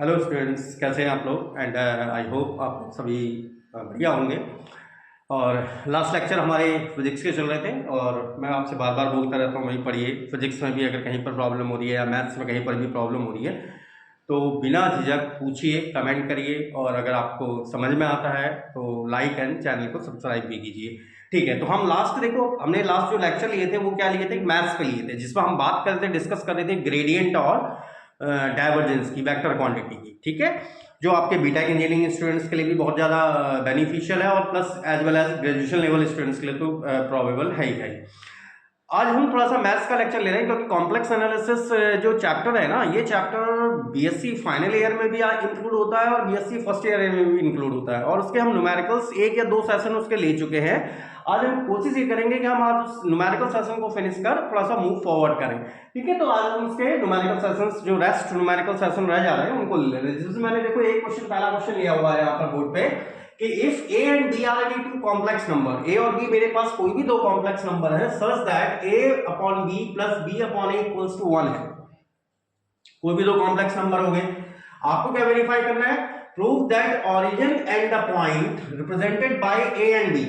Hello students, कैसे हैं आप लोग। एंड आई होप आप लोग सभी बढ़िया होंगे। और लास्ट लेक्चर हमारे फिजिक्स के चल रहे थे और मैं आपसे बार बार बोलता रहता हूँ, वही पढ़िए। फिजिक्स में भी अगर कहीं पर प्रॉब्लम हो रही है या मैथ्स में कहीं पर भी प्रॉब्लम हो रही है तो बिना झिझक पूछिए, कमेंट करिए, और अगर आपको समझ में आता है तो लाइक एंड चैनल को सब्सक्राइब भी कीजिए। ठीक है, तो हम हमने लास्ट जो लेक्चर लिए थे वो क्या लिए थे, मैथ्स पे लिए थे, जिसमें हम बात कर रहे थे, डिस्कस कर रहे थे ग्रेडियंट और डाइवर्जेंस की, वेक्टर क्वांटिटी की। ठीक है, जो आपके बीटेक इंजीनियरिंग स्टूडेंट्स के लिए भी बहुत ज़्यादा बेनिफिशियल है और plus as well as graduation level students के लिए तो प्रोबेबल है ही है। आज हम थोड़ा सा मैथ्स का लेक्चर ले रहे हैं क्योंकि कॉम्प्लेक्स एनालिसिस जो चैप्टर है ना, ये चैप्टर बीएससी फाइनल ईयर में भी इंक्लूड होता है और बीएससी फर्स्ट ईयर में भी इंक्लूड होता है, और उसके हम न्यूमेरिकल्स 1 या 2 सेशन उसके ले चुके हैं। आज हम कोशिश ये करेंगे कि हम आज उस न्यूमेरिकल सेशन को फिनिश कर थोड़ा सा मूव फॉरवर्ड करें। ठीक है, तो आज हम उसके न्यूमेरिकल सेशंस, जो रेस्ट न्यूमेरिकल सेशन रह जा रहे हैं, उनको ले रहे हैं। जैसे मैंने देखो एक क्वेश्चन, पहला क्वेश्चन लिया हुआ है यहाँ पर बोर्ड पे कि if a and b are any two complex number, a और b मेरे पास कोई भी दो कॉम्प्लेक्स नंबर है, such that a upon b plus b upon a equals to 1 है। कोई भी दो कॉम्प्लेक्स नंबर हो गए, आपको क्या वेरीफाई करना है, prove that origin and the point represented by a and b।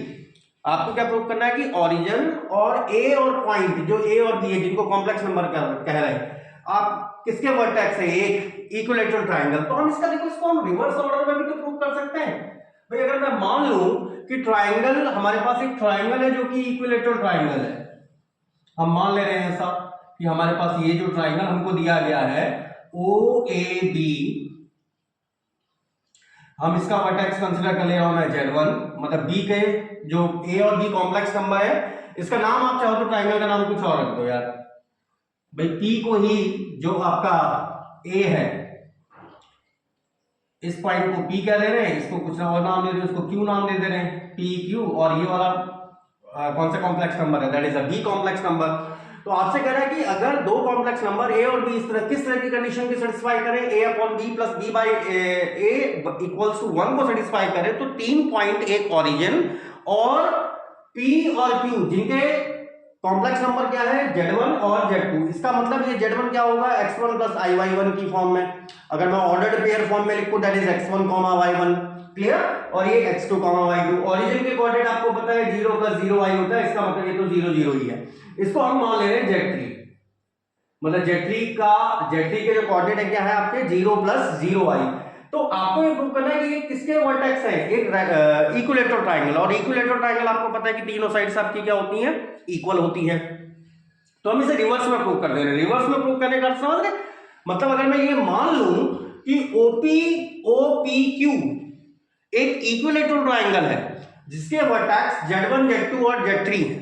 आपको क्या प्रूव करना है कि ओरिजिन और a और पॉइंट जो a और b है, जिनको कॉम्प्लेक्स नंबर कह रहे हैं, आप किसके वर्टेक्स है, एक इक्विलेटरल ट्रायंगल। तो हम इसका देखो, इसको हम रिवर्स ऑर्डर में भी तो प्रूव कर सकते हैं भाई। अगर मैं मान लूं कि ट्रायंगल, हमारे पास एक ट्रायंगल है जो कि इक्विलेटरल ट्रायंगल है, हम मान ले रहे हैं ऐसा कि हमारे पास ये जो ट्रायंगल हमको दिया गया है ओ ए बी, हम इसका वर्टेक्स कंसीडर कर ले रहा हूं मैं Z1, मतलब B के जो A और B कॉम्प्लेक्स नंबर है, इसका नाम आप चाहो तो ट्रायंगल का नाम कुछ और रख दो यार भाई। P को ही, जो आपका A है, इस पॉइंट को P क्या दे रहे हैं, इसको कुछ और नाम दे रहे हैं, इसको Q नाम दे रहे हैं, P Q। और ये वाला कौन सा कॉम्प्लेक्स नंबर है, that is a B complex number. तो आपसे कह रहा है कि अगर दो कॉम्प्लेक्स नंबर A और B इस तरह किस तरह की कंडीशन की सेटिस्फाई करें, A upon B plus B by A equals to 1 को सेटिस्फाई करें, तो 3 पॉइंट, एक ओरिजिन और P और Q, जिनके कॉम्प्लेक्स नंबर क्या है, Z1 और Z2। इसका मतलब ये Z1 क्या होगा, x1 प्लस iy1 की फॉर्म में। अगर मैं ऑर्डर्ड पेयर फॉर्म में लिखूं, that is x1 y1, clear. और ये x2 y2। ओरिजिन के कोऑर्डिनेट आपको पता है 0 प्लस 0y होता है, इसका मतलब ये तो 0 0 ही है। इसको हम मान ले रहे हैं Z3, मतलब Z3 के जो कोऑर्डिनेट है क्या है आपके 0 प्लस 0y। तो आपको ये प्रूव करना है कि ये किसके वर्टेक्स है, एक इक्विलेटरल ट्रायंगल। और इक्विलेटरल ट्रायंगल आपको पता है कि तीनों साइड्स आपकी क्या होती हैं, इक्वल होती हैं। तो हम इसे रिवर्स में प्रूव कर दे रहे हैं। रिवर्स में प्रूव करने का अर्थ समझ रहे, मतलब अगर मैं ये मान लूं कि OPQ एक इक्विलेटरल ट्रायंगल है जिसके वर्टेक्स Z1 Z2 और Z3 है,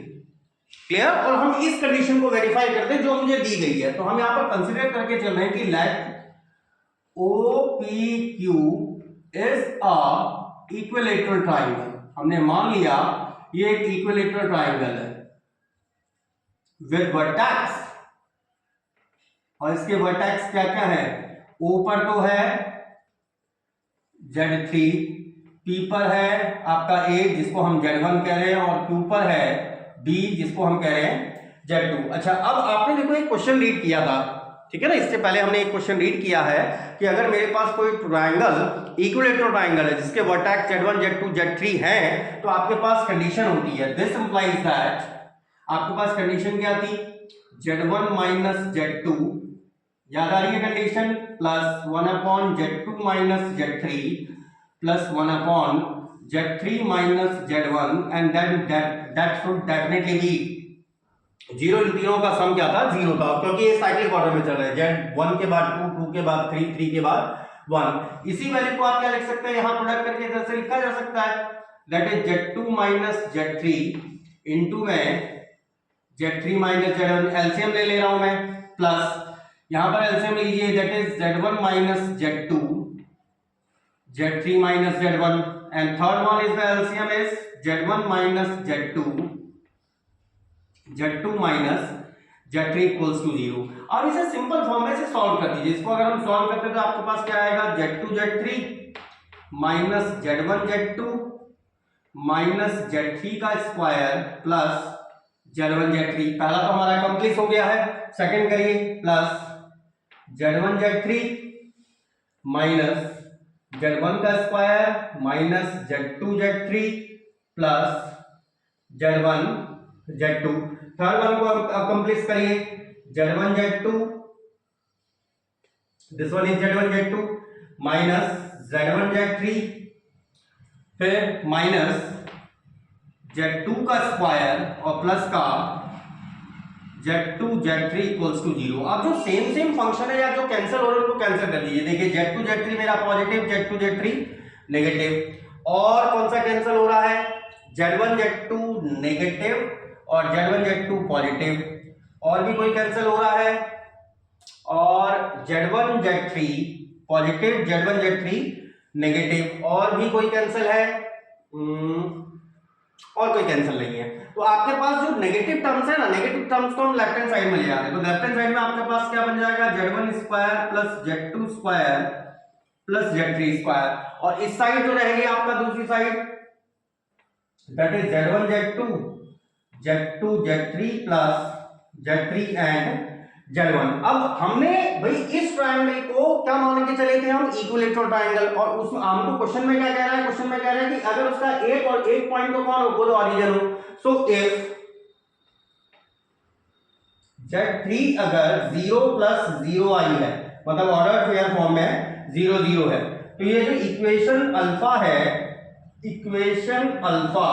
क्लियर। और हम इस कंडीशन को वेरीफाई करते हैं जो मुझे दी गई है। तो हम यहां पर कंसीडर करके चल रहे हैं कि let OPQ is a equilateral triangle. हमने मान लिया ये एक इक्विलेटरल ट्रायंगल है विद वर्टेक्स, और इसके वर्टेक्स क्या क्या है, O पर तो है Z3, P पर है आपका A जिसको हम Z1 कह रहे हैं, और Q पर है B जिसको हम कह रहे हैं Z2। अच्छा, अब आपने देखो एक क्वेश्चन रीड किया था, ठीक है ना, इससे पहले हमने एक क्वेश्चन रीड किया है कि अगर मेरे पास कोई ट्रायंगल, इक्विलेटरल ट्रायंगल है जिसके वर्टेक्स Z1 Z2 Z3 है, तो आपके पास कंडीशन होती है, दिस इंप्लाइज दैट, आपके पास कंडीशन क्या थी, Z1 माइनस Z2, याद आ रही है condition, plus 1 upon Z2 minus Z3 plus 1 upon Z3 minus Z1, and that should definitely be zero. इन तीनों का सम क्या था, जीरो था, क्योंकि ये साइक्लिक ऑर्डर में चल रहा है, Z1 के बाद 2, 2 के बाद 3, 3 के बाद 1। इसी वैल्यू को आप क्या लिख सकते हैं, यहां प्रोडक्ट करके इधर से लिखा जा सकता है, that is Z2 minus Z3 into में Z3 माइनस Z1, एलसीएम ले रहा हूं मैं, प्लस यहां पर एलसीएम लीजिए, that is Z1 minus Z2, Z3 minus Z1, and third one is the LCM is Z1 minus Z2, Z2 minus Z3 equals to 0। अब इसे सिंपल फॉर्म में से सॉल्व कर दीजिए। इसको अगर हम सॉल्व करते हैं तो आपके पास क्या आएगा, Z2 Z3 minus Z1 Z2 minus Z3 का स्क्वायर प्लस Z1 Z3। पहला तो हमारा कंप्लीट हो गया है, सेकंड करिए, plus Z1 Z3 minus Z1 का square minus Z2 Z3 plus Z1 Z2। Third one को कंप्लीट करिए, Z1 Z2, this one is Z1 Z2 minus Z1 Z3, फिर माइनस Z2 का स्क्वायर और प्लस का Z2 Z3 इक्वल्स टू 0। अब जो same function है या जो कैंसिल हो रहा है उनको कैंसिल कर दीजिए। देखिए Z2 Z3 मेरा पॉजिटिव, Z2 Z3 नेगेटिव, और कौन सा कैंसिल हो रहा है, Z1 Z2 नेगेटिव और Z1 Z2 पॉजिटिव, और भी कोई कैंसिल हो रहा है, और Z1 Z3 positive, Z1 Z3 negative, और भी कोई कैंसिल है, और कोई कैंसिल नहीं है। तो आपके पास जो नेगेटिव टर्म्स है ना, नेगेटिव टर्म्स को हम लेफ्ट हैंड साइड में ले आते हैं। तो लेफ्ट हैंड साइड में आपके पास क्या बन जाएगा, Z1 square plus Z2 square plus Z3 square, और इस साइड जो रहेगी आपका दूसरी side that is Z1 Z2 Z2 Z3 plus Z3 and Z1। अब हमने भाई इस ट्रायंगल को क्या मान के चले थे हम, इक्विलैटरल ट्रायंगल, और उसमें हमको क्वेश्चन में क्या कह रहा है, क्वेश्चन में कह रहा है कि अगर उसका एक और एक पॉइंट को कौन हो, वो ऑरिजिन हो। सो इफ Z3 अगर 0 प्लस 0 आई है, मतलब ऑर्डर पेयर फॉर्म में 0 0 है, तो ये जो इक्वेशन अल्फा है, इक्वेशन अल्फा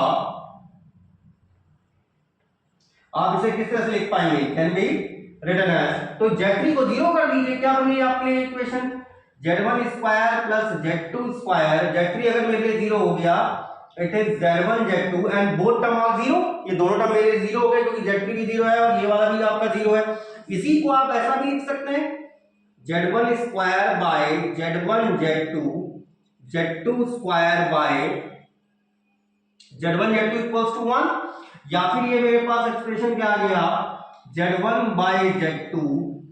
आप इसे किस तरह से लिख पाएंगे, कैन बी रिटन एज, तो Z3 को 0 कर दीजिए, क्या बन गई आपके लिए equation, Z1 square plus Z2 square, Z3 अगर मेरे लिए 0 हो गया, it is Z1 Z2 and both term are 0, ये दोनों टर्म मेरे 0 हो गए क्योंकि Z3 भी 0 है और ये वाला भी आपका 0 है। इसी को आप ऐसा भी लिख सकते हैं, Z1 square by Z1 Z2, Z2 square by Z1 Z2 equals to 1, या फिर ये मेरे पास एक्सप्रेशन क्या आ गया, Z1 by Z2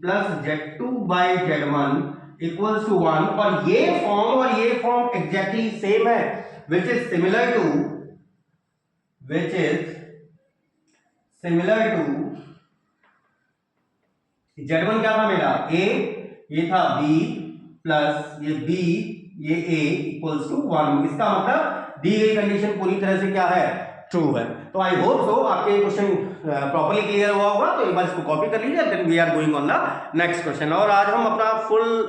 plus Z2 by Z1 equals to 1, और ये फॉर्म एग्जैक्टली सेम है, which is similar to Z1 क्या था मेरा A, ये था B प्लस ये B, ये A इक्वल्स टू 1। इसका मतलब दी गई कंडीशन पूरी तरह से क्या है, ट्रू है। तो आई होप सो आपके क्वेश्चन प्रॉपर्ली क्लियर हुआ होगा। तो एक बार इसको कॉपी कर लीजिए, then we are going on the next question. और आज हम अपना फुल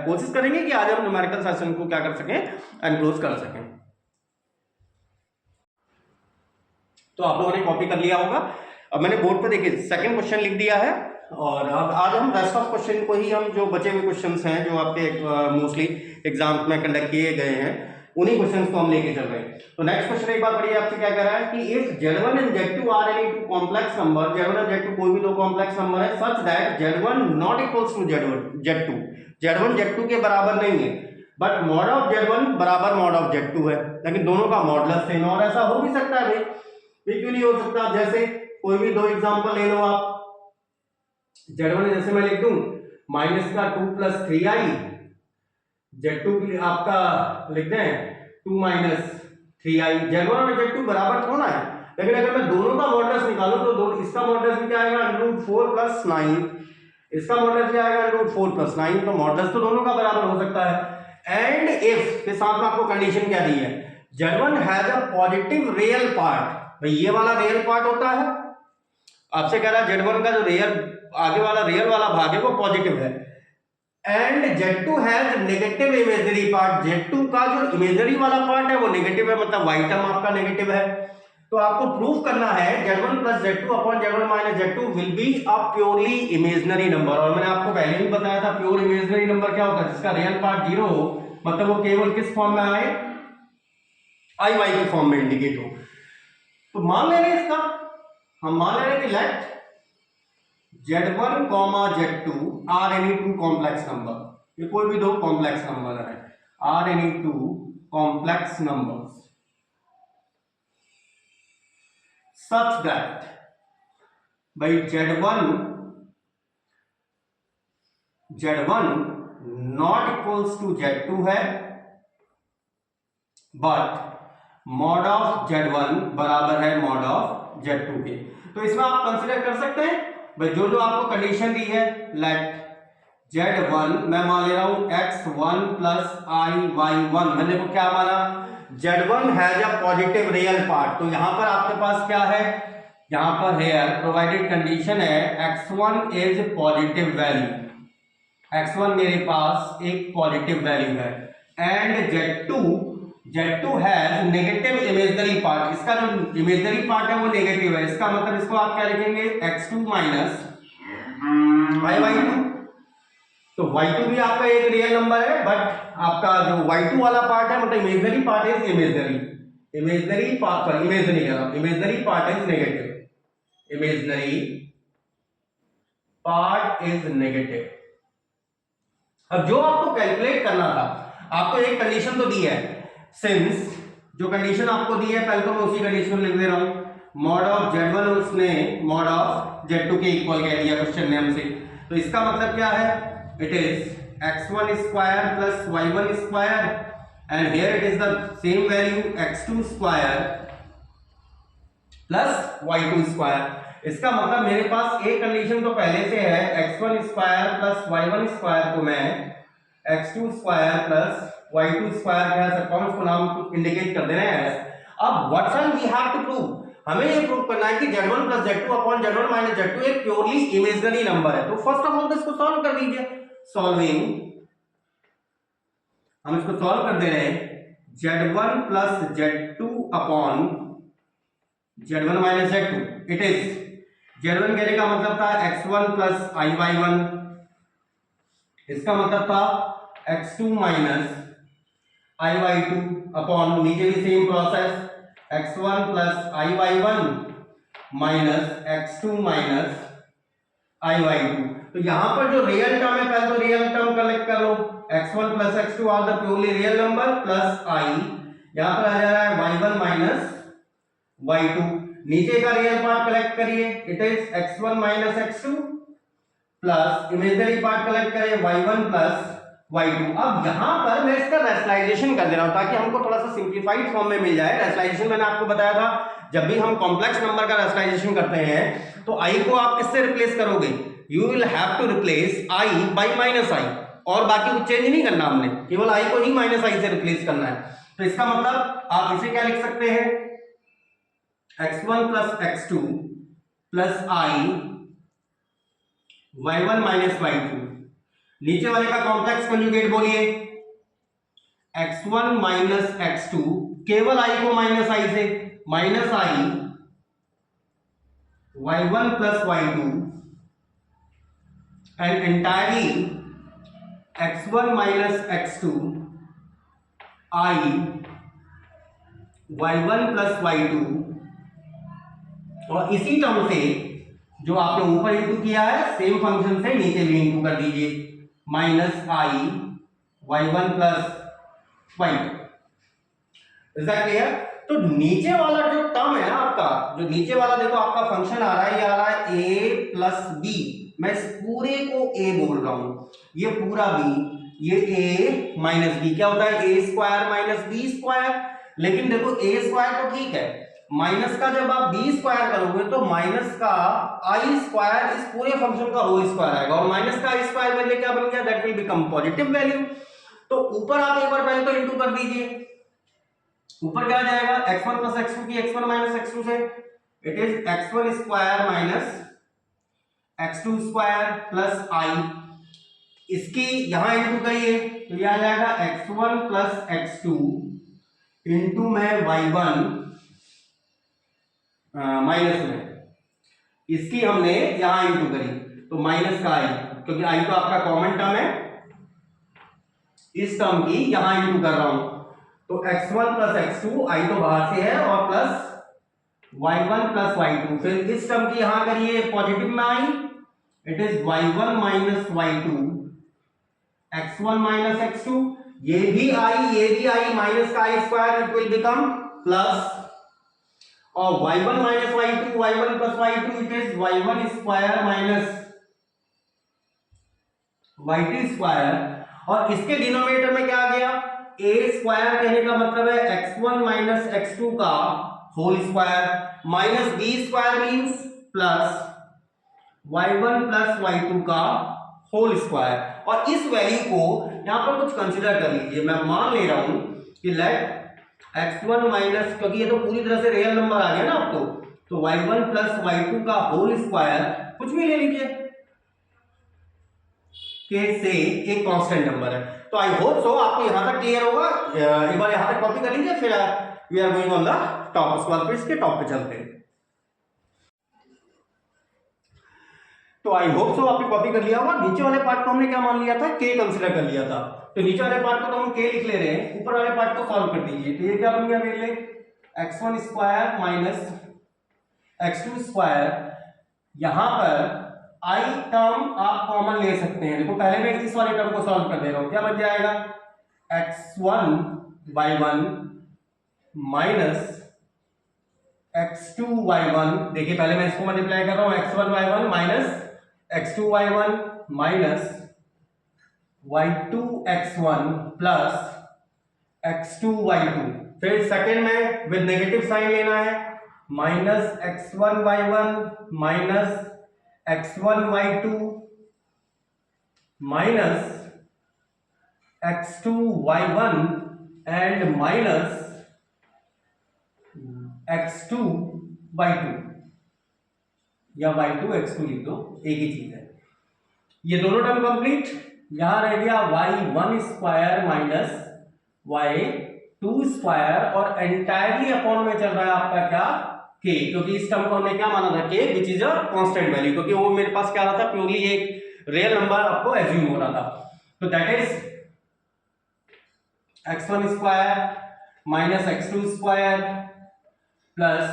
कोशिश करेंगे कि आज हम न्यूमेरिकल सेशन को क्या कर सकें, एनक्लोज कर सकें। तो आप लोगों ने कॉपी कर लिया होगा। अब मैंने बोर्ड पे देखिए सेकंड क्वेश्चन लिख दिया है, और अब आज हम रेस्ट ऑफ क्वेश्चन को ही हम जो बचे हुए क्वेश्चंस हैं जो आपके मोस्टली एग्जाम्स में कंडक्ट किए गए हैं, उन्हीं क्वेश्चंस को हम लेके चल रहे हैं। तो नेक्स्ट क्वेश्चन एक बार पढ़िए, आपसे क्या कह रहा है कि if Z1 and Z2 are any two complex number, Z1 और Z2 कोई भी दो कॉम्प्लेक्स नंबर है, such that Z1 not equals to Z2, Z1 Z2 के बराबर नहीं है, बट मॉड ऑफ Z1 बराबर मॉड ऑफ Z2 है, लेकिन दोनों का मॉडुलस सेम। और ऐसा हो भी सकता है भाई, ये क्यों नहीं हो सकता, जैसे कोई भी दो एग्जांपल ले लो आप, Z1 जैसे मैं लिख दूं माइनस का 2 प्लस 3i, Z2 के लिए आपका लिख दें 2 माइनस 3i। Z1 और Z2 बराबर थोड़ा है, लेकिन अगर मैं दोनों का मॉडुलस निकालूं तो इसका मॉडुलस भी क्या आएगा, √4 प्लस 9, इसका मॉडुलस भी आएगा √4 प्लस 9, तो मॉडुलस तो दोनों का बराबर हो सकता है। एंड इफ के साथ में आपको कंडीशन क्या दी है, Z1 has a positive real part, भाई ये वाला रियल पार्ट होता है, आपसे कह रहा है Z1 का जो रियल आगे वाला रियल वाला भाग है वो पॉजिटिव है, and Z2 has negative imaginary part, Z2 का जो इमेजिनरी वाला पार्ट है वो नेगेटिव है, मतलब y टर्म आपका नेगेटिव है। तो आपको प्रूव करना है Z1 plus Z2 upon Z1 minus Z2 will be a purely imaginary number. और मैंने आपको पहले भी बताया था प्योर इमेजिनरी नंबर क्या होता है, जिसका रियल पार्ट 0 हो, मतलब वो केवल किस फॉर्म में आए, आई वाई के फॉर्म में इंडिकेट हो। तो मान ले रहे हैं इसका, हम मान ले रहे हैं कि let Z1, Z2 are any two complex number, ये कोई भी दो कॉम्प्लेक्स नंबर है, are any two complex numbers such that भाई Z1 not equals to Z2 है, बट मॉड ऑफ Z1 बराबर है मॉड ऑफ Z2 के। तो इसमें आप कंसीडर कर सकते हैं भाई जो जो आपको कंडीशन दी है, लेट Z1 मैं मान ले रहा हूं X1 प्लस IY1। मैंने देखो क्या माना, Z1 has a positive real part. तो यहां पर आपके पास क्या है, यहां पर है प्रोवाइडेड कंडीशन है X1 is positive value, X1 मेरे पास एक पॉजिटिव वैल्यू है, and Z2 has negative imaginary part. इसका जो इमेजिनरी पार्ट है वो नेगेटिव है। इसका मतलब इसको आप क्या लिखेंगे, X2 माइनस Y2। तो Y2 भी आपका एक रियल नंबर है, बट आपका जो Y2 वाला पार्ट है मतलब imaginary part is imaginary part is negative, imaginary part is negative. अब जो आपको कैलकुलेट करना था, आपको एक कंडीशन तो दी है, सिंस जो कंडीशन आपको दी है, पहले तो मैं उसी कंडीशन लिख दे रहा हूं, मॉड ऑफ Z1 उसने मॉड ऑफ Z2 के इक्वल कह दिया क्वेश्चन ने हमसे। तो इसका मतलब क्या है, it is x1 square plus y1 square, and here it is the same value x2 square plus y2 square. इसका मतलब मेरे पास एक कंडीशन तो पहले से है, x1 square plus y1 square को मैं x2 square plus y2 square कह सकता हूं, उसको नाम इंडिकेट कर देना है। अब what we have to prove, हमें ये प्रूव करना है कि Z1 plus Z2 upon Z1 minus Z2 एक प्योरली इमेजिनरी नंबर है। तो फर्स्ट ऑफ ऑल तो इसको सॉल्व कर दीजिए। सॉल्विंग, हम इसको सॉल्व कर दे रहे हैं, Z1 plus Z2 upon Z1 minus Z2, it is Z1 कहने का मतलब था X1 प्लस IY1, इसका मतलब था X2 माइनस IY2 अपॉन, नीचे भी same process, X1 plus IY1 minus X2 minus IY2। तो यहां पर जो रियल टर्म है, पहले तो रियल टर्म कलेक्ट कर लो, X1 plus X2 are the purely real number plus I, यहां पर आ जा रहा है Y1 माइनस Y2। नीचे का रियल पार्ट कलेक्ट करिए, it is X1 minus X2 plus imaginary part collect करें Y1 प्लस Y2। अब यहां पर मैं इसका रैशनलाइजेशन कर दे रहा हूं ताकि हमको थोड़ा सा सिंप्लीफाइड फॉर्म में मिल जाए। रैशनलाइजेशन मैंने आपको बताया था, जब भी हम कॉम्प्लेक्स नंबर का रैशनलाइजेशन करते हैं तो I को आप किससे रिप्लेस करोगे, you will have to replace I by minus I, और बाकी कुछ चेंज नहीं करना, हमने केवल I को ही माइनस I से रिप्लेस करना है। तो इसका मतलब आप इसे क्या लिख सकते हैं, X1 plus X2 plus I Y1 minus Y2। नीचे वाले का कॉम्प्लेक्स कंजुगेट बोलिए, X1 माइनस X2, केवल I को माइनस I से, minus I Y1 plus Y2 and entirely X1 minus X2 I Y1 plus Y2, और इसी टर्म से जो आपने ऊपर इंटू किया है सेम फंक्शन से नीचे भी इंटू कर दीजिए, minus I Y1 plus Y2। Is that clear? तो नीचे वाला जो टर्म है ना आपका, जो नीचे वाला देखो आपका फंक्शन आ रहा है, ये आ रहा है a प्लस बी, मैं इस पूरे को a बोल रहा हूं, ये पूरा b, ये a माइनस बी, क्या होता है a square minus b square. लेकिन देखो a स्क्वायर तो ठीक है, माइनस का जब आप b स्क्वायर करोगे तो माइनस का i स्क्वायर इस पूरे फंक्शन का होल स्क्वायर आएगा, और माइनस का i स्क्वायर में क्या बन गया, that will become positive value. तो ऊपर आप एक बार पहले तो इंटू कर दीजिए, ऊपर क्या आ जाएगा, x1 प्लस x2 की x1 माइनस x2 से, it is x1 square minus x2 square plus i, इसकी यहां इंटू करिए तो ये आ जाएगा x1 प्लस x2 इंटू में y1 माइनस में, इसकी हमने यहां इंटू करी तो माइनस का i, क्योंकि i तो आपका कॉमन टर्म है, इस टर्म की यहां इंटू कर रहा हूं, तो x1 प्लस x2 i तो बाहर से है, और प्लस y1 प्लस y2, फिर इस टर्म की यहां करिए पॉजिटिव में i, it is y1 minus y2 x1 minus x2, ये भी i माइनस का i square, it will become plus, और y1 minus y2 y1 plus y2, it is y1 square minus y2 square, और इसके denominator में क्या आ गया, a स्क्वायर कहने का मतलब है x1 माइनस x2 का whole square, minus b square means plus y1 plus y2 का होल स्क्वायर। और इस वैल्यू को यहाँ पर कुछ कंसिडर कर लीजिए, मैं मान ले रहा हूं कि लेट x1 माइनस, क्योंकि ये तो पूरी तरह से रियल नंबर आ गया ना आपको, तो y1 प्लस y2 का होल स्क्वायर कुछ भी ले लीजिए के से एक कांस्टेंट नंबर है। तो आई होप सो आपको यहां तक क्लियर होगा। एक बार यहां तक कॉपी कर लीजिए, फिर we are going on the top. उसके बाद फिर इसके टॉप पे चलते हैं। तो आई होप सो आपने कॉपी कर लिया होगा। नीचे वाले पार्ट को हमने क्या मान लिया था, के कंसीडर कर लिया था। तो नीचे वाले पार्ट को तो हम के लिख ले रहे हैं, ऊपर वाले पार्ट को सॉल्व कर दीजिए। तो ये क्या बन गया मेरे लिए, x1 square minus x2 square. यहां पर आई टर्म आप कॉमन ले सकते हैं। देखो पहले मैं इस वाले टर्म को सॉल्व कर दे रहा हूं, क्या बन जाएगा x1 y1 minus x2 y1। देखिए पहले मैं इसको मल्टीप्लाई कर रहा हूं, x1 y1 minus x2 y1 minus y2 x1 plus x2 y2। फिर सेकेंड में विद नेगेटिव साइन लेना है, minus x1 y1 minus x1 y2 minus x2 y1 and minus x2 y2, या y2 x2 लिख दो, एक ही चीज है। ये दोनों टर्म कंप्लीट। यहां रह गया y1 square minus y2 square, और एंटायरली अपॉन में चल रहा है आपका क्या, k, क्योंकि इस टर्म को हमने क्या माना था, k which is a constant value, क्योंकि वो मेरे पास क्या रहा था, प्योरली एक रियल नंबर आपको एज्यूम हो रहा था। तो that is x1 square minus x2 square plus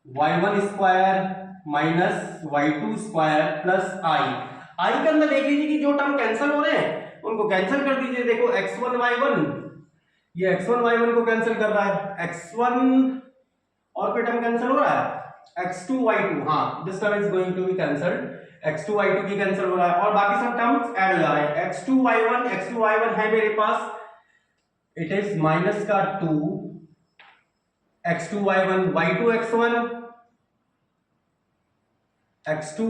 y1 square minus y2 square plus i के अंदर देख लीजिए कि जो टर्म कैंसिल हो रहे हैं उनको कैंसिल कर दीजिए। देखो x1 y1, ये x1 y1 को कैंसिल कर रहा है, x1 और कोई टर्म कैंसिल हो रहा है, x2 y2, हाँ this term is going to be cancelled, x2 y2 की कैंसिल हो रहा है, और बाकी सब टर्म्स ऐड हो जा रहे हैं। x2 y1 है मेरे पास, इट इज माइनस का 2 x2 y1 y2 x1 x2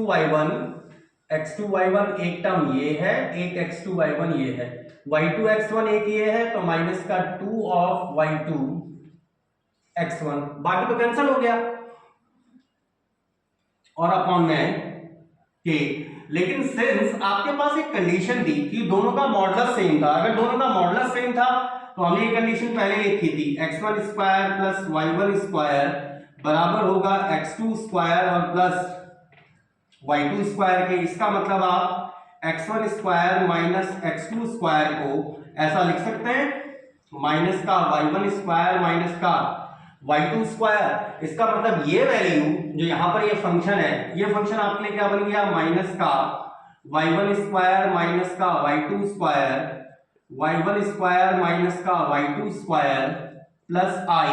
y1 एक टर्म ये है, एक x2 y1 ये है, y2 x1 एक ये है, तो माइनस का 2 ऑफ y2 x1, बाकी तो कैंसिल हो गया, और अपॉन में k। लेकिन सिंस आपके पास एक कंडीशन थी कि दोनों का मॉडुलस सेम था, अगर दोनों का मॉडुलस सेम था तो हमने ये कंडीशन पहले लिखी थी, x1 square plus y1 square बराबर होगा x2 स्क्वायर और प्लस y2 स्क्वायर के। इसका मतलब आप x1 square minus x2 square को ऐसा लिख सकते हैं, माइनस का y1 स्क्वायर माइनस का y2 स्क्वायर। इसका मतलब ये वैल्यू जो यहां पर ये फंक्शन है, ये फंक्शन आपके लिए क्या बन गया, माइनस का y1 स्क्वायर माइनस का y2 square, y1 square minus का y2 square plus i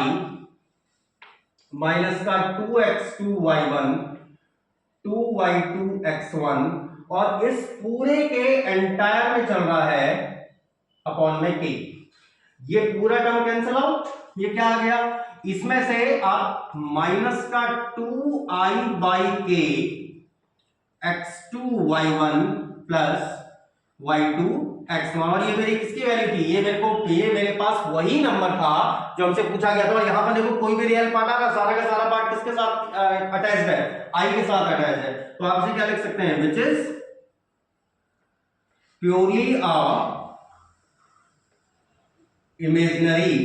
minus का 2x2 y1 2y2 x1, और इस पूरे के एंटायर में चल रहा है अपॉन में k। ये पूरा टर्म कैंसिल आउट, ये क्या आ गया, इसमें से आप माइनस का 2i by k x2 y1 plus y2 x1, और ये मेरी किसकी वैल्यू थी, ये मेरे पास वही नंबर था जो हमसे पूछा गया था। और यहां पर देखो कोई भी रियल पार्ट आ रहा, सारा का सारा पार्ट किसके साथ अटैच्ड है, i के साथ अटैच है। तो आप इसे क्या लिख सकते हैं, विच is purely a imaginary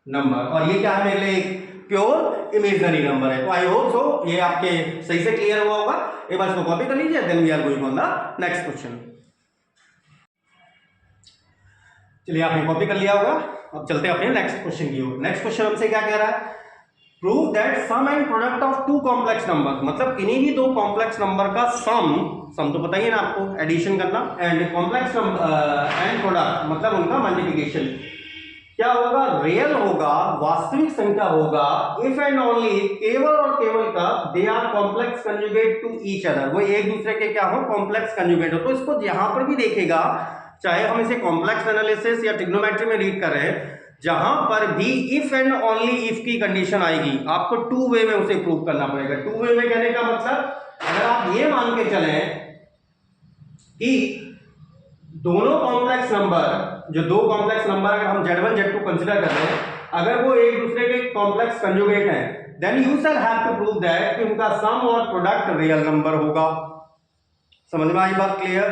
number, और ये क्या है मेरे लिए एक प्योर इमेजिनरी नंबर है। तो आई होप सो ये आपके सही से क्लियर हुआ होगा। एक बार इसको कॉपी कर लीजिए, then we are going on the next question. चलिए आपने कॉपी कर लिया होगा, अब चलते हैं अपने नेक्स्ट क्वेश्चन की ओर। नेक्स्ट क्वेश्चन हमसे क्या कह रहा है, prove that sum and product of two complex number, मतलब इन्हीं भी दो कॉम्प्लेक्स नंबर का सम तो बताइए ना आपको, एडिशन करना, एंड कॉम्प्लेक्स एंड प्रोडक्ट मतलब उनका मल्टीप्लिकेशन क्या होगा, रियल होगा, वास्तविक संख्या होगा, इफ एंड ओनली, केवल और केवल कब, they are complex conjugate to each other, वो एक दूसरे के क्या हो, कॉम्प्लेक्स कंजुगेट हो। तो इसको यहां पर भी देखेगा, चाहे हम इसे कॉम्प्लेक्स एनालिसिस या ट्रिग्नोमेट्री में रीड कर रहे हैं, जहां पर भी इफ एंड ओनली इफ की कंडीशन आएगी आपको टू वे में उसे प्रूव करना पड़ेगा। टू वे में कहने का मतलब अगर आप ये मान के चले कि दोनों कॉम्प्लेक्स नंबर, जो दो कॉम्प्लेक्स नंबर अगर हम Z1 Z2 कंसीडर कर रहे हैं, अगर वो एक दूसरे के कॉम्प्लेक्स कंजुगेट हैं, then you shall have to prove that कि उनका सम और प्रोडक्ट रियल नंबर होगा। समझ में आई बात? क्लियर?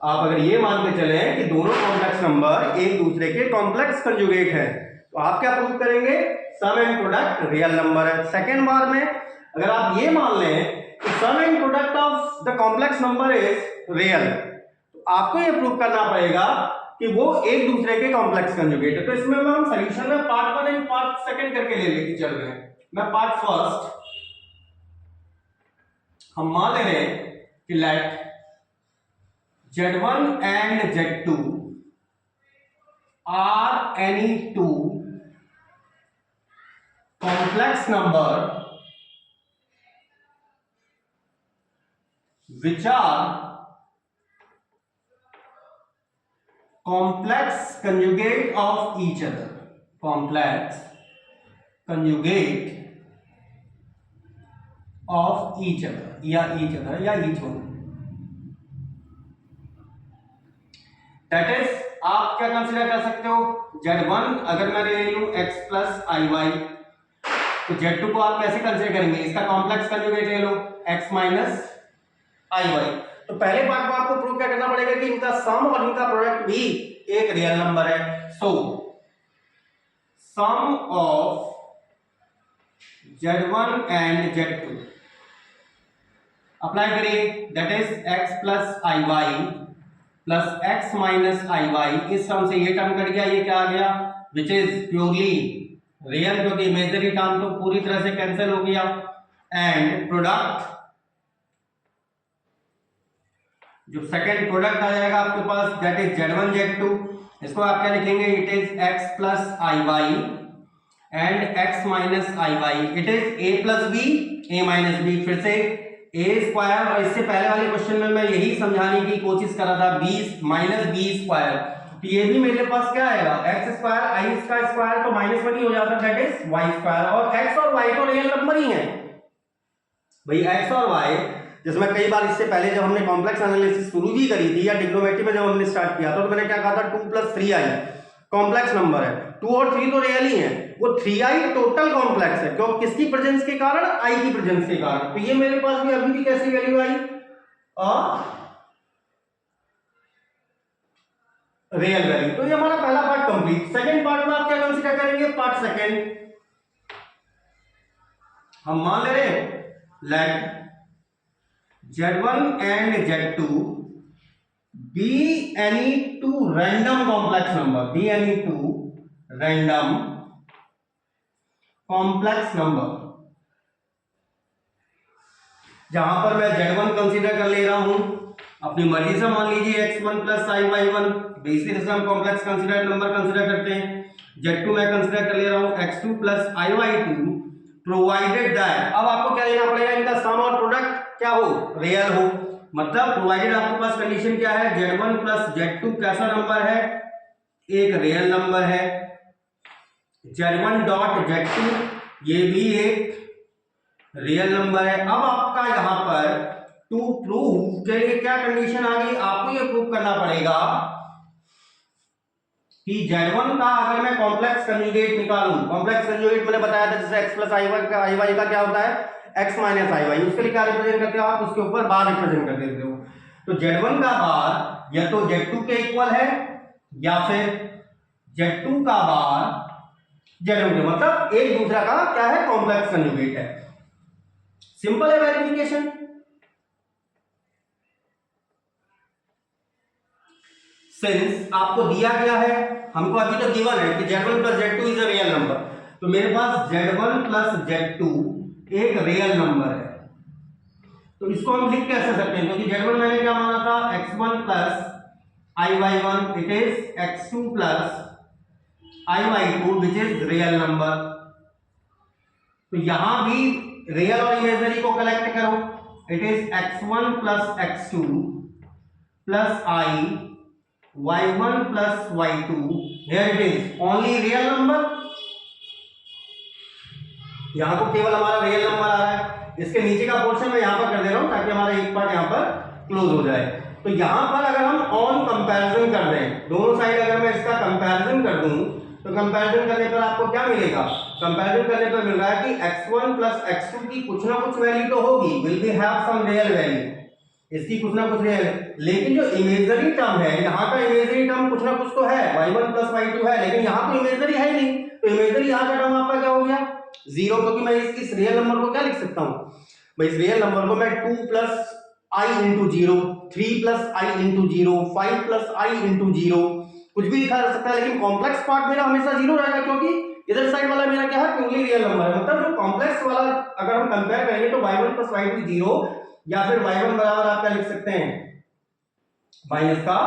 आप अगर ये मान के चले कि दोनों कॉम्प्लेक्स नंबर एक दूसरे के कॉम्प्लेक्स कंजुगेट है, तो आप क्या प्रूव करेंगे? Sum and product real number है। सेकेंड बार में अगर आप ये मान लें कि sum and product of the complex number is real, तो आपको ये प्रूव करना पड़ेगा कि वो एक दूसरे के कॉम्प्लेक्स कंजुगेट है। तो इसमें हम सॉल्यूशन में पार्ट 1 एंड पार्ट 2 करके लेके चल रहे हैं। मैं पार्ट फर्स्ट हम मान ले रहे हैं कि let Z1 and Z2 are any two complex number which are complex conjugate of each other, complex conjugate of each other या each one। दैट इज आप क्या कंसीडर कर सकते हो? Z1 अगर मैं ले लूं x प्लस आई वाई, तो Z2 को आप कैसे कंसीडर करेंगे? इसका कॉम्प्लेक्स कंजुगेट ले लो x माइनस आई वाई। तो पहले पार्ट को आपको प्रूव क्या करना पड़ेगा कि इनका सम और इनका प्रोडक्ट भी एक रियल नंबर है। So sum of Z1 and Z2 apply करिए, that is x plus I Y plus x minus I Y. इस टर्म से ये टर्म कट गया, ये क्या आ गया? विच इज प्योरली रियल, क्योंकि इमेजिनरी टर्म तो पूरी तरह से कैंसिल हो गया। एंड प्रोडक्ट, जो सेकेंड प्रोडक्ट आ जाएगा आपके पास, दैट इज Z1 Z2। इसको आप क्या लिखेंगे? It is x plus I y and x minus I y. It is a plus b a minus b. फिर से a स्क्वायर, और इससे पहले वाले क्वेश्चन में मैं यही समझाने की कोशिश कर रहा था, b माइनस बी स्क्वायर। तो ये भी मेरे पास क्या आएगा? x स्क्वायर आई का स्क्वायर तो माइनस में ही हो जाता, दैट इज y स्क्वायर। और x और y तो रियल नंबर ही है भाई। x और y, जिसमें कई बार इससे पहले जब हमने कॉम्प्लेक्स एनालिसिस शुरू भी करी थी या ट्रिग्नोमेट्री में जब हमने स्टार्ट किया था, तो मैंने क्या कहा था? 2 प्लस 3i कॉम्प्लेक्स नंबर है। 2 और 3 तो रियल ही है, वो 3i टोटल कॉम्प्लेक्स है। क्यों? किसकी प्रेजेंस के कारण? i की प्रेजेंस के कारण। तो ये मेरे पास भी अभी भी कैसी वैल्यू आई? Real value. तो ये हमारा पहला पार्ट कंप्लीट। सेकंड पार्ट में आप क्या कंसीडर करेंगे? पार्ट सेकंड हम मान ले रहे हैं late Z1 and Z2 be any two random complex number, be any two random complex number, जहां पर मैं Z1 कंसीडर कर ले रहा हूं अपनी मर्जी से, मान लीजिए x1 प्लस आई वाई वन, इसी तरह से हम कॉम्प्लेक्स कंसीडर नंबर कंसीडर करते हैं। Z2 मैं कंसीडर कर ले रहा हूं x2 plus I y two, provided that, अब आपको क्या लेना पड़ेगा? इनका सम और प्रोडक्ट क्या हो? रियल हो। मतलब प्रोवाइडेड आपके पास कंडीशन क्या है? Z1 प्लस Z2 कैसा नंबर है? एक रियल नंबर है। Z1 डॉट Z2 ये भी एक रियल नंबर है। अब आपका यहां पर टू प्रूव के लिए क्या कंडीशन आ गई? आपको ये प्रूव करना पड़ेगा कि Z1 का अगर मैं कॉम्प्लेक्स कंजुगेट निकालूं, कॉम्प्लेक्स कंजुगेट मैंने बताया था जैसे x प्लस आई वाई का क्या होता है? x माइनस आई वाई। उसके लिए क्या रिप्रेजेंट करते हो आप? उसके ऊपर बार रिप्रेजेंट कर देते हो। तो Z1 का बार या तो Z2 के इक्वल है या फिर Z2 का बार Z1 के, मतलब एक दूसरा का क्या है? कॉम्प्लेक्स कंजुगेट है। सिंपल है वेरिफिकेशन। सिंस आपको दिया गया है, हमको अभी तो गिवन है कि Z1 plus Z2 is a real number, तो मेरे पास Z1 प्लस Z2 एक रियल नंबर है। तो इसको हम लिख कैसे सकते हैं? क्योंकि Z1 मैंने क्या माना था? x1 plus I y one, it is x2 plus I y two which is real number. तो यहां भी रियल और इमेजिनरी को कलेक्ट करो, it is x1 plus x2 plus i y1 plus y2 here it is only real number, यहां को केवल हमारा रियल नंबर आ रहा है। इसके नीचे का पोर्शन मैं यहां पर कर दे रहा हूं ताकि हमारा एक पार्ट यहां पर क्लोज हो जाए। तो यहां पर अगर हम ऑन कंपैरिजन कर दें, दोनों साइड अगर मैं इसका कंपैरिजन कर दूं, तो कंपैरिजन करने पर आपको क्या मिलेगा? कंपैरिजन करने पर मिल रहा है कि x1 प्लस x2 की कुछ ना कुछ वैल्यू तो होगी, will be have some real value, इसकी कुछ ना कुछ रियल, लेकिन जो इमेजरी टर्म है, यहाँ का इमेजरी टर्म कुछ ना कुछ तो है, y1 प्लस y2 है, लेकिन यहाँ तो इमेजरी है नहीं, तो इमेजरी यहाँ का टर्म आपका क्या हो गया? जीरो। क्योंकि मैं इस रियल नंबर को क्या लिख सकता हूँ भाई? इस रियल नंबर को मैं 2 प्लस आई इंटू जीरो, 3 प्लस आई इंटू जीरो, 5 प्लस आई इंटू जीरो, कुछ भी लिखा जा सकता है, लेकिन कॉम्प्लेक्स पार्ट मेरा हमेशा जीरो रहेगा, क्योंकि इधर साइड वाला मेरा क्या है? प्योरली रियल नंबर है। मतलब जो कॉम्प्लेक्स वाला अगर हम कंपेयर करेंगे तो y1 प्लस y2 जीरो, या फिर y1 बराबर आप क्या लिख सकते हैं? माइनस का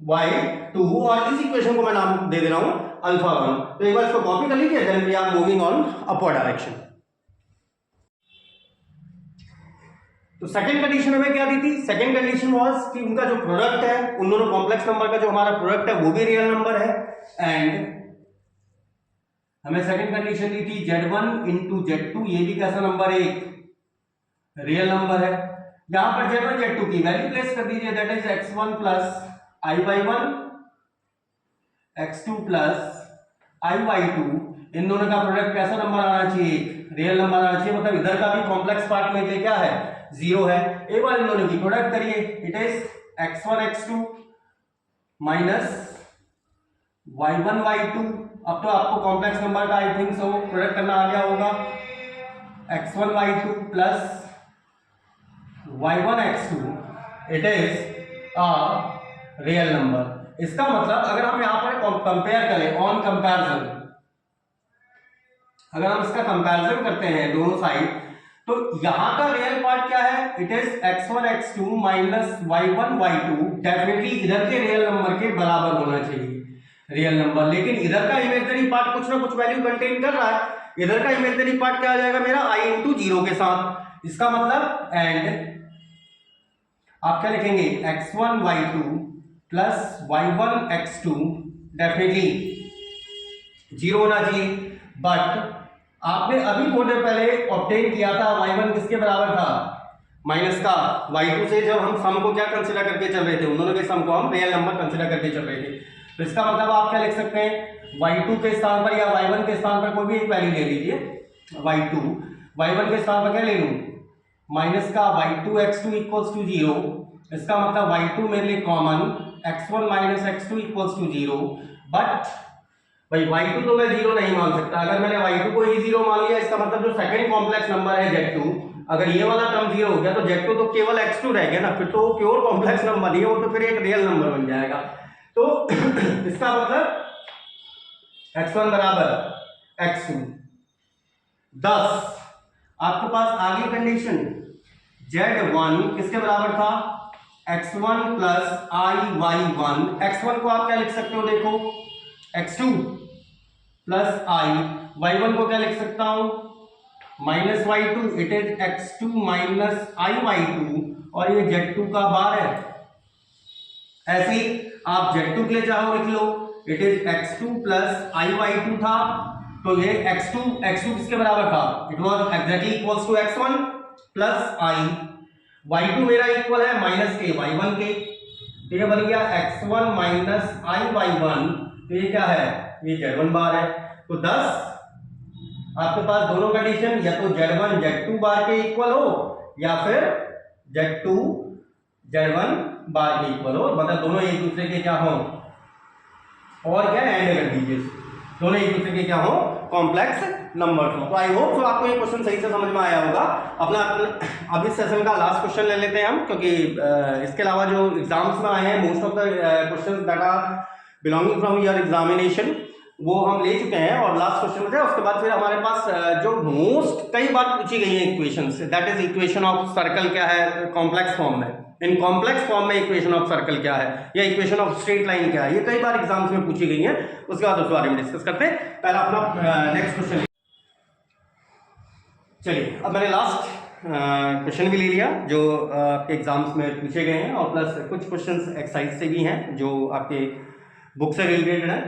y2, और इस इक्वेशन को मैं नाम दे दे रहा हूं अल्फा 1। तो एक बार इसको कॉपी कर लीजिए, then we are moving on upward direction. तो सेकंड कंडीशन हमें क्या दी थी? सेकंड कंडीशन वाज कि उनका जो प्रोडक्ट है, उन दोनों कॉम्प्लेक्स नंबर का जो हमारा प्रोडक्ट है वो भी रियल नंबर है। एंड हमें सेकंड कंडीशन दी थी z1 इंटू z2, ये भी कैसा नंबर है? एक रियल नंबर है। यहां पर z1 z2 की वैल्यू प्लेस कर दीजिए, that is x1 plus i/1, x2 plus i/2। इन दोनों का प्रोडक्ट कैसा नंबर आना चाहिए? रियल नंबर आना चाहिए। मतलब इधर का भी कॉम्प्लेक्स पार्ट में क्या है? जीरो है। एक बार इन दोनों की प्रोडक्ट करिए, it is x1 x2 minus y1 y2। अब तो आपको कॉम्प्लेक्स नंबर का आई थिंक सो प्रोडक्ट करना आ गया होगा। x1 y2 plus y1 x2, it is a real number. इसका मतलब अगर हम यहां पर कंपेयर करें ऑन कंपैरिजन, अगर हम इसका कंपैरिजन करते हैं दोनों साइड, तो यहां का रियल पार्ट क्या है? It is x1 x2 minus y1 y2। Definitely इधर के रियल नंबर के बराबर होना चाहिए रियल नंबर, लेकिन इधर का इमेजिनरी पार्ट कुछ ना कुछ वैल्यू कंटेन कर रहा है। इधर का इमेजिनरी पार्ट क्या आ जाएगा मेरा? i इंटू जीरो के साथ। इसका मतलब एंड आप क्या लिखेंगे? x1 y2 plus y1 x2 definitely zero होना चाहिए। बट आपने अभी थोड़ी देर पहले ऑब्टेन किया था y1 किसके बराबर था? माइनस का y2 से। जब हम सम को क्या कंसीडर करके चल रहे थे? उन दोनों के सम को हम रियल नंबर कंसीडर करके चल रहे थे। तो इसका मतलब आप क्या लिख सकते हैं? y2 के स्थान पर या y1 के स्थान पर कोई भी एक वैल्यू ले लीजिए। y2, y1 के स्थान पर क्या ले लूं? माइनस का y2 x2 equals to zero. इसका मतलब y2 मेरे लिए common, x1 minus x2 equals to zero. But भाई y2 तो मैं जीरो नहीं मान सकता। अगर मैंने y2 को ही जीरो मान लिया, इसका मतलब जो सेकंड कॉम्प्लेक्स नंबर है z2, अगर ये वाला टर्म जीरो हो गया तो z2 तो केवल x2 रह गया ना, फिर तो वो प्योर कॉम्प्लेक्स नंबर नहीं है, वो तो फिर एक रियल नंबर बन जाएगा। तो इसका मतलब x1 बराबर x2। 10 आपके पास आगे कंडीशन z1 किसके बराबर था? x1 plus i/1। x1 को आप क्या लिख सकते हो? देखो x2 प्लस i, y1 को क्या लिख सकता हूं? Minus y2, it is x2 minus i/2, और ये z2 का बार है। ऐसे ही आप z2 के लिए चाहो लिख लो, it is x2 plus i/2 था, तो ये x2 किसके बराबर था? It was exactly equals to x1 plus i। y2 मेरा इक्वल है माइनस के y1 के, तो ये बन गया x1 माइनस i/1। तो ये क्या है? ये z1 बार है। तो 10 आपके पास दोनों कंडीशन, या तो z1 z2 बार के इक्वल हो, या फिर z2 z1 बार के इक्वल हो, मतलब दोनों एक दूसरे के क्या हो, और क्या एंड कर दीजिए, दोनों एक दूसरे के क्या हो? कॉम्प्लेक्स नंबर हो। तो आई होप तो आपको ये क्वेश्चन सही से समझ में आया होगा। अपना अब इस सेशन का लास्ट क्वेश्चन ले लेते हैं हम, क्योंकि इसके अलावा जो एग्जाम्स में आए हैं, most of the questions that are belonging from your examination, वो हम ले चुके हैं, और लास्ट क्वेश्चन है। उसके बाद फिर हमारे पास जो मोस्ट कई बार पूछी गई है equations, that is equation of circle क्या है कॉम्प्लेक्स फॉर्म में, इन कॉम्प्लेक्स फॉर्म में इक्वेशन ऑफ सर्कल क्या है, या इक्वेशन ऑफ स्ट्रेट लाइन क्या है, ये कई बार एग्जाम्स में पूछी गई है। उसके बाद उस बारे में डिस्कस करते हैं। पहला अपना नेक्स्ट क्वेश्चन, चलिए अब मैंने लास्ट क्वेश्चन भी ले लिया जो आपके एग्जाम्स में पूछे गए हैं, और प्लस कुछ क्वेश्चंस एक्सरसाइज से भी हैं जो आपके बुक से रिलेटेड है।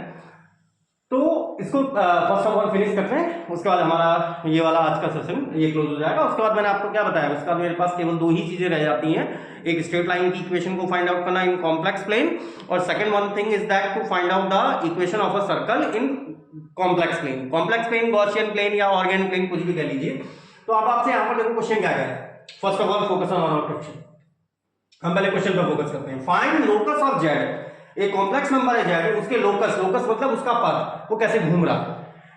तो इसको फर्स्ट ऑफ ऑल फिनिश करते हैं, उसके बाद हमारा ये वाला आज का सेशन ये क्लोज हो जाएगा। उसके बाद मैंने आपको क्या बताया, उसके बाद मेरे पास केवल दो ही चीजें रह जाती हैं, एक स्ट्रेट लाइन की इक्वेशन को फाइंड आउट करना इन कॉम्प्लेक्स प्लेन, और second one thing is that to find out the equation of a circle in complex plane. Complex plane, Gaussian plane या ऑर्गेन प्लेन, कुछ भी कह लीजिए। तो अब आपसे यहाँ पर देखो क्वेश्चन क्या है। First of all focus on our question, हम पहले क्वेश्चन पर फोकस करते हैं। फाइंड लोकस ऑफ जेड, एक कॉम्प्लेक्स नंबर है जेड, उसके लोकस, लोकस मतलब उसका पथ, वो कैसे घूम रहा है,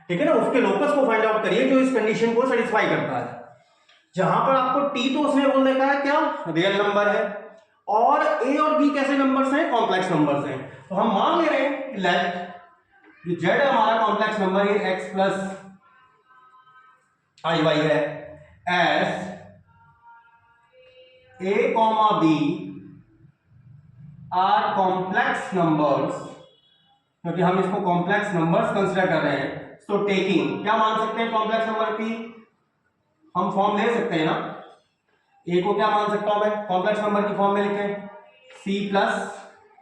ठीक है ना, उसके लोकस को फाइंड आउट करिए जो इस कंडीशन को सेटिस्फाई करता है। जहां पर आपको टी तो उसने बोल देखा है क्या, रियल नंबर है, और ए और बी कैसे नंबर्स हैं, कॉम्प्लेक्स नंबर्स हैं। तो हम मान ले रहे हैं लेट जो जेड हमारा कॉम्प्लेक्स नंबर है एक्स प्लस आई वाई है, S A comma B are complex numbers, क्योंकि हम इसको कॉम्प्लेक्स नंबर्स कंसीडर कर रहे हैं। सो टेकिंग, क्या मान सकते हैं कॉम्प्लेक्स नंबर की, हम फॉर्म ले सकते हैं ना, ए को क्या मान सकता हूं मैं, कॉम्प्लेक्स नंबर की फॉर्म में लिखें सी प्लस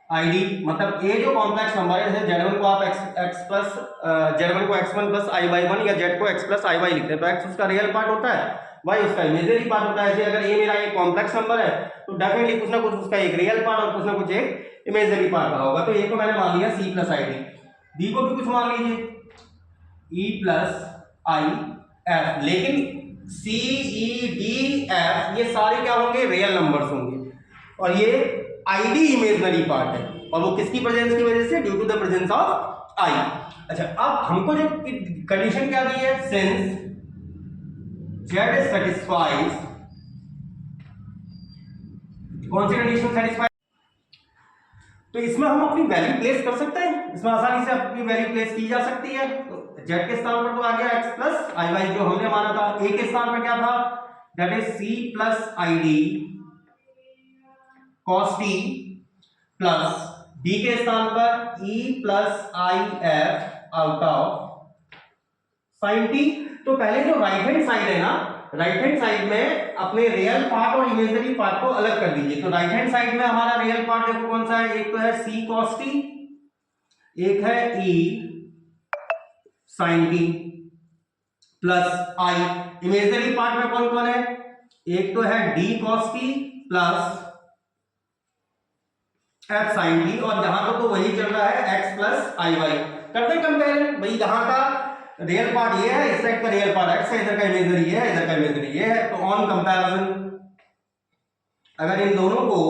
आई डी, मतलब ए जो कॉम्प्लेक्स नंबर है, जैसे जेड वन को आप एक्स प्लस जेड वन को एक्स वन प्लस आई वाई वन, या जेड को एक्स प्लस आई वाई लिखते हैं, तो एक्स उसका रियल पार्ट होता है, वाई उसका इमेजिनरी पार्ट होता है। अगर ए मेरा एक कॉम्प्लेक्स नंबर है तो डेफिनेटली कुछ ना कुछ उसका एक रियल पार्ट और कुछ ना कुछ एक इमेजिनरी पार्ट रहा होगा। तो ए को मैंने मान लिया c plus i d, b को भी कुछ मान लीजिए ई प्लस आई एफ, लेकिन सी ई डी एफ ये सारे क्या होंगे, रियल नंबर्स होंगे, और ये आई डी इमेजिनरी पार्ट है, और वो किसकी प्रेजेंस की वजह से, due to the presence of I. अच्छा, अब हमको जो कंडीशन क्या दी है, सिंस जेड सेटिस्फाइज, कौन सी कंडीशन सेटिस्फाई, तो इसमें हम अपनी वैल्यू प्लेस कर सकते हैं, इसमें आसानी से अपनी वैल्यू प्लेस की जा सकती है। तो जेड के स्थान पर तो आ गया एक्स प्लस आई वाई जो हमने माना था, ए के स्थान पर क्या था, that is c plus i d cos T, plus b के स्थान पर e plus i f out of sine t. तो पहले जो राइट हैंड साइड है ना, राइट हैंड साइड में अपने रियल पार्ट और इमेजिनरी पार्ट को अलग कर दीजिए। तो राइट हैंड साइड में हमारा रियल पार्ट देखो कौन सा है, एक तो है सी कॉस टी, एक है ई साइन टी प्लस आई। इमेजिनरी पार्ट में कौन कौन है, एक तो है D cos T plus F sine T, और यहां तो वही चल रहा है एक्स प्लस आई वाई। करते कंपेयर भाई, यहां का रियल पार्ट ये है, इस साइड का रियल पार्ट एक्स है, इधर का इमेजिनरी ये है, इधर का इमेजिनरी ये है। तो ऑन कंपैरिजन अगर इन दोनों को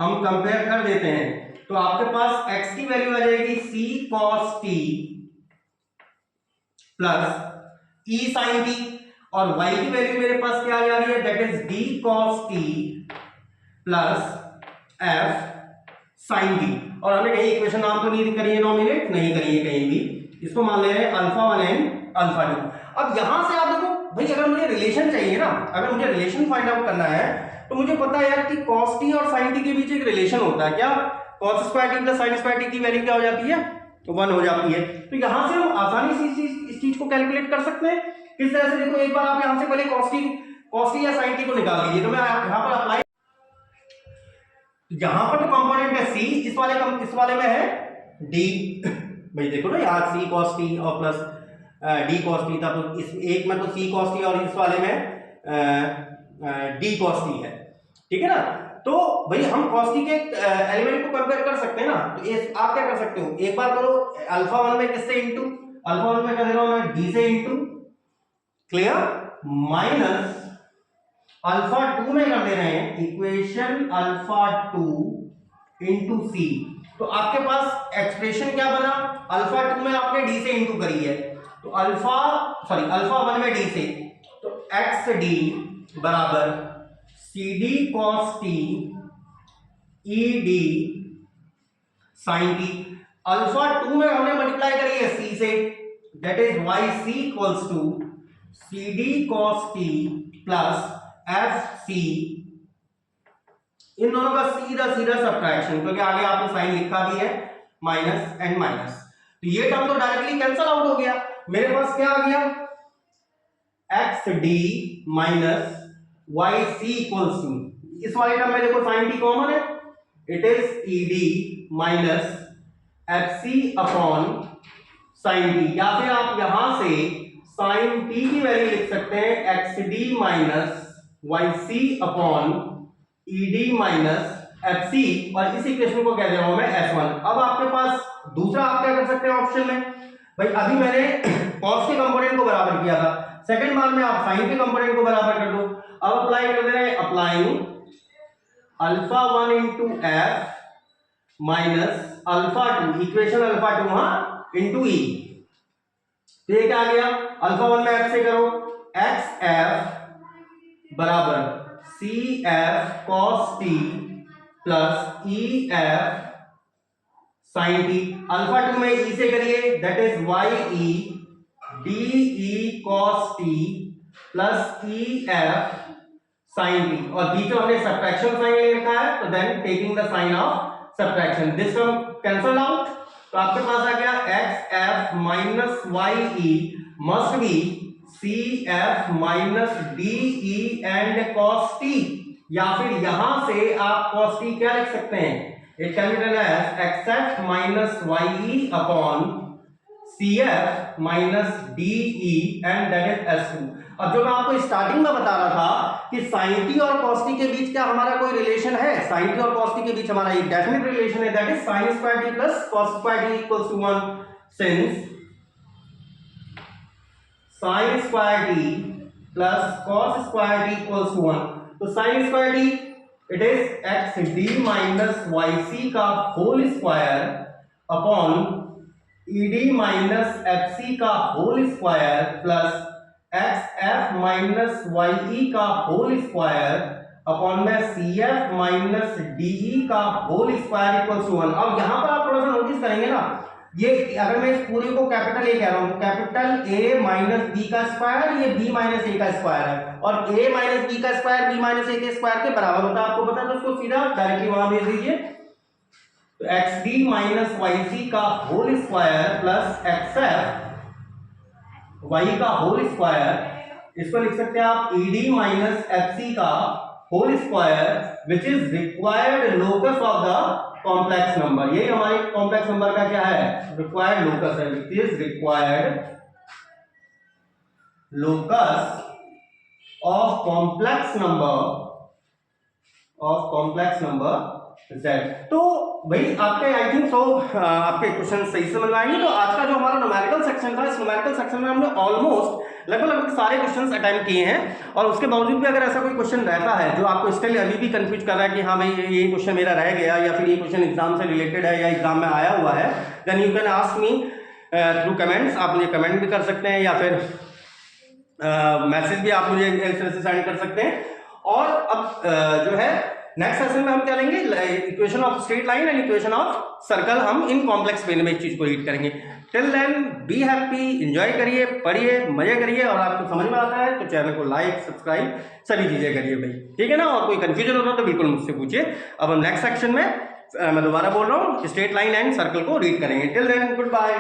हम कंपेयर कर देते हैं तो आपके पास x की वैल्यू आ जाएगी c cos t plus e sin t, और y की वैल्यू मेरे पास क्या आ जा रही है, that is d cos t plus f sin t। और हमने कहीं इक्वेशन नाम तो नहीं करी है, नॉमिनेट नहीं करी है कहीं भी, इसको मान ले रहे हैं alpha one and alpha two. अब यहां से आप देखो भाई, अगर मुझे रिलेशन चाहिए ना, अगर मुझे रिलेशन फाइंड आउट करना है तो मुझे पता है यार कि cos t और sin t के बीच एक रिलेशन होता है, क्या cos square t plus sin square t की वैल्यू क्या हो जाती है, तो 1 हो जाती है। तो यहां से हम आसानी से इस चीज को कैलकुलेट कर सकते हैं। किस तरह से, देखो एक बार आप यहां से पहले cos t या sin t को निकाल लीजिए। तो मैं यहां पर अप्लाई, यहां पर तो कंपोनेंट है c, इस वाले में है d। भाई देखो ना, यहाँ c cos t और प्लस d cos t था, तो इस एक में तो c cos t और इस वाले में d cos t है, ठीक है ना। तो भाई हम cos t के एलिमेंट को कंपेयर कर सकते हैं ना। तो आप क्या कर सकते हो, एक बार करो अल्फा वन में किससे इंटू, अल्फा वन में कर दे रहा हूं मैं d से into, clear, minus alpha two में कर दे रहे हैं इक्वेशन अल्फा टू इंटू सी। तो आपके पास एक्सप्रेशन क्या बना, अल्फा टू में आपने डी से इंटू करी है, तो अल्फा वन में डी से, तो एक्स डी बराबर C D cos T E D sine T. Alpha two में हमने मल्टीप्लाई करी है सी से, that is Y C equals to C D cos T plus F C, इन दोनों का सीधा सीधा सब्ट्रैक्शन, क्योंकि आगे आपने साइन लिखा भी है माइनस एंड माइनस, तो ये टर्म तो डायरेक्टली कैंसिल आउट हो गया। मेरे पास क्या आ गया, x D minus Y C equals to, इस वाले टर्म में देखो साइन टी कॉमन है, it is e d minus FC upon sine t, या फिर आप यहां से साइन टी की वैल्यू लिख सकते हैं XD minus YC upon ED minus FC, और इस इक्वेशन को कह दे रहा हूं मैं S1। अब आपके पास दूसरा आप क्या कर सकते हैं ऑप्शन में, भाई अभी मैंने कॉस के कंपोनेंट को बराबर किया था, सेकंड बार में आप साइन के कंपोनेंट को बराबर कर दो। अब अप्लाई कर दे रहे हैं, applying alpha 1 into F minus alpha 2, equation alpha 2 into E. तो ये क्या आ गया, अल्फा 1 में एफ से करो, एक्स एफ बराबर c f cos T plus e f sine T, alpha 2 में ई से करिए, that is y e d e cos T plus e f sine T, और बीच में हमने सब्ट्रैक्शन साइन ले रखा है, तो then taking the sign of subtraction, this term cancel out, तो आपके पास आ गया x F minus Y e must be c F minus D e and cos t, या फिर यहां से आप कॉस टी क्या लिख सकते हैं, it can be written as x F minus Y e upon c F minus D e and that is s two. अब जो मैं आपको स्टार्टिंग में बता रहा था कि साइन टी और कॉस टी के बीच क्या हमारा कोई रिलेशन है, साइन टी और कॉस टी के बीच हमारा एक डेफिनेट रिलेशन है, that is sine square T plus cos square T equals to 1, since sine square T plus cos square T equals to 1, तो sine square T it is X D minus Y C का whole square upon ED minus F c का whole square plus X F minus Y E का whole square upon में C F minus D E का whole square equals to 1। अब यहां पर आप थोड़ा सा नोटिस करेंगे ना, ये अगर मैं इस पूरे को कैपिटल ए कह रहा हूं तो कैपिटल ए माइनस बी का स्क्वायर, ये बी माइनस ए का स्क्वायर है, और ए माइनस बी का स्क्वायर बी माइनस ए के स्क्वायर के बराबर होता है, आपको पता है, तो उसको सीधा डायरेक्टली वहां भेज दीजिए, तो X D minus Y C का whole square plus X F Y का होल स्क्वायर, इसको लिख सकते हैं आप ईडी माइनस एफ सी का whole square which is required locus of the complex number. ये हमारे कॉम्प्लेक्स नंबर का क्या है, रिक्वायर्ड लोकस है, विच is required locus of complex number Z। तो भाई आपके आई थिंक सो आपके क्वेश्चन सही समझ में आएंगे। तो आज का जो हमारा न्यूमेरिकल सेक्शन था, इस न्यूमेरिकल सेक्शन में हमने ऑलमोस्ट लगभग सारे क्वेश्चंस अटेम्प्ट किए हैं, और उसके बावजूद भी अगर ऐसा कोई क्वेश्चन रहता है जो आपको स्टिल अभी भी कंफ्यूज कर रहा है कि हाँ भाई ये क्वेश्चन मेरा रह गया, या फिर ये क्वेश्चन एग्जाम से रिलेटेड है या एग्जाम में आया हुआ है, then you can ask me through comments. आप मुझे कमेंट भी कर सकते हैं, या फिर मैसेज भी आप मुझे इस तरह से सेंड कर सकते हैं। और अब जो है नेक्स्ट सेशन में हम क्या लेंगे, equation of straight line and equation of circle, हम इन कॉम्प्लेक्स पेन में इस चीज को रीड करेंगे। Till then be happy, enjoy करिए, पढ़िए, मजे करिए, और आपको समझ में आता है तो चैनल को लाइक सब्सक्राइब सभी चीजें करिए भाई, ठीक है ना। और कोई कंफ्यूजन होता तो बिल्कुल मुझसे पूछिए। अब हम नेक्स्ट सेक्शन में मैं दोबारा बोल रहा हूँ स्ट्रेट लाइन एंड सर्कल को रीड करेंगे। Till then good bye.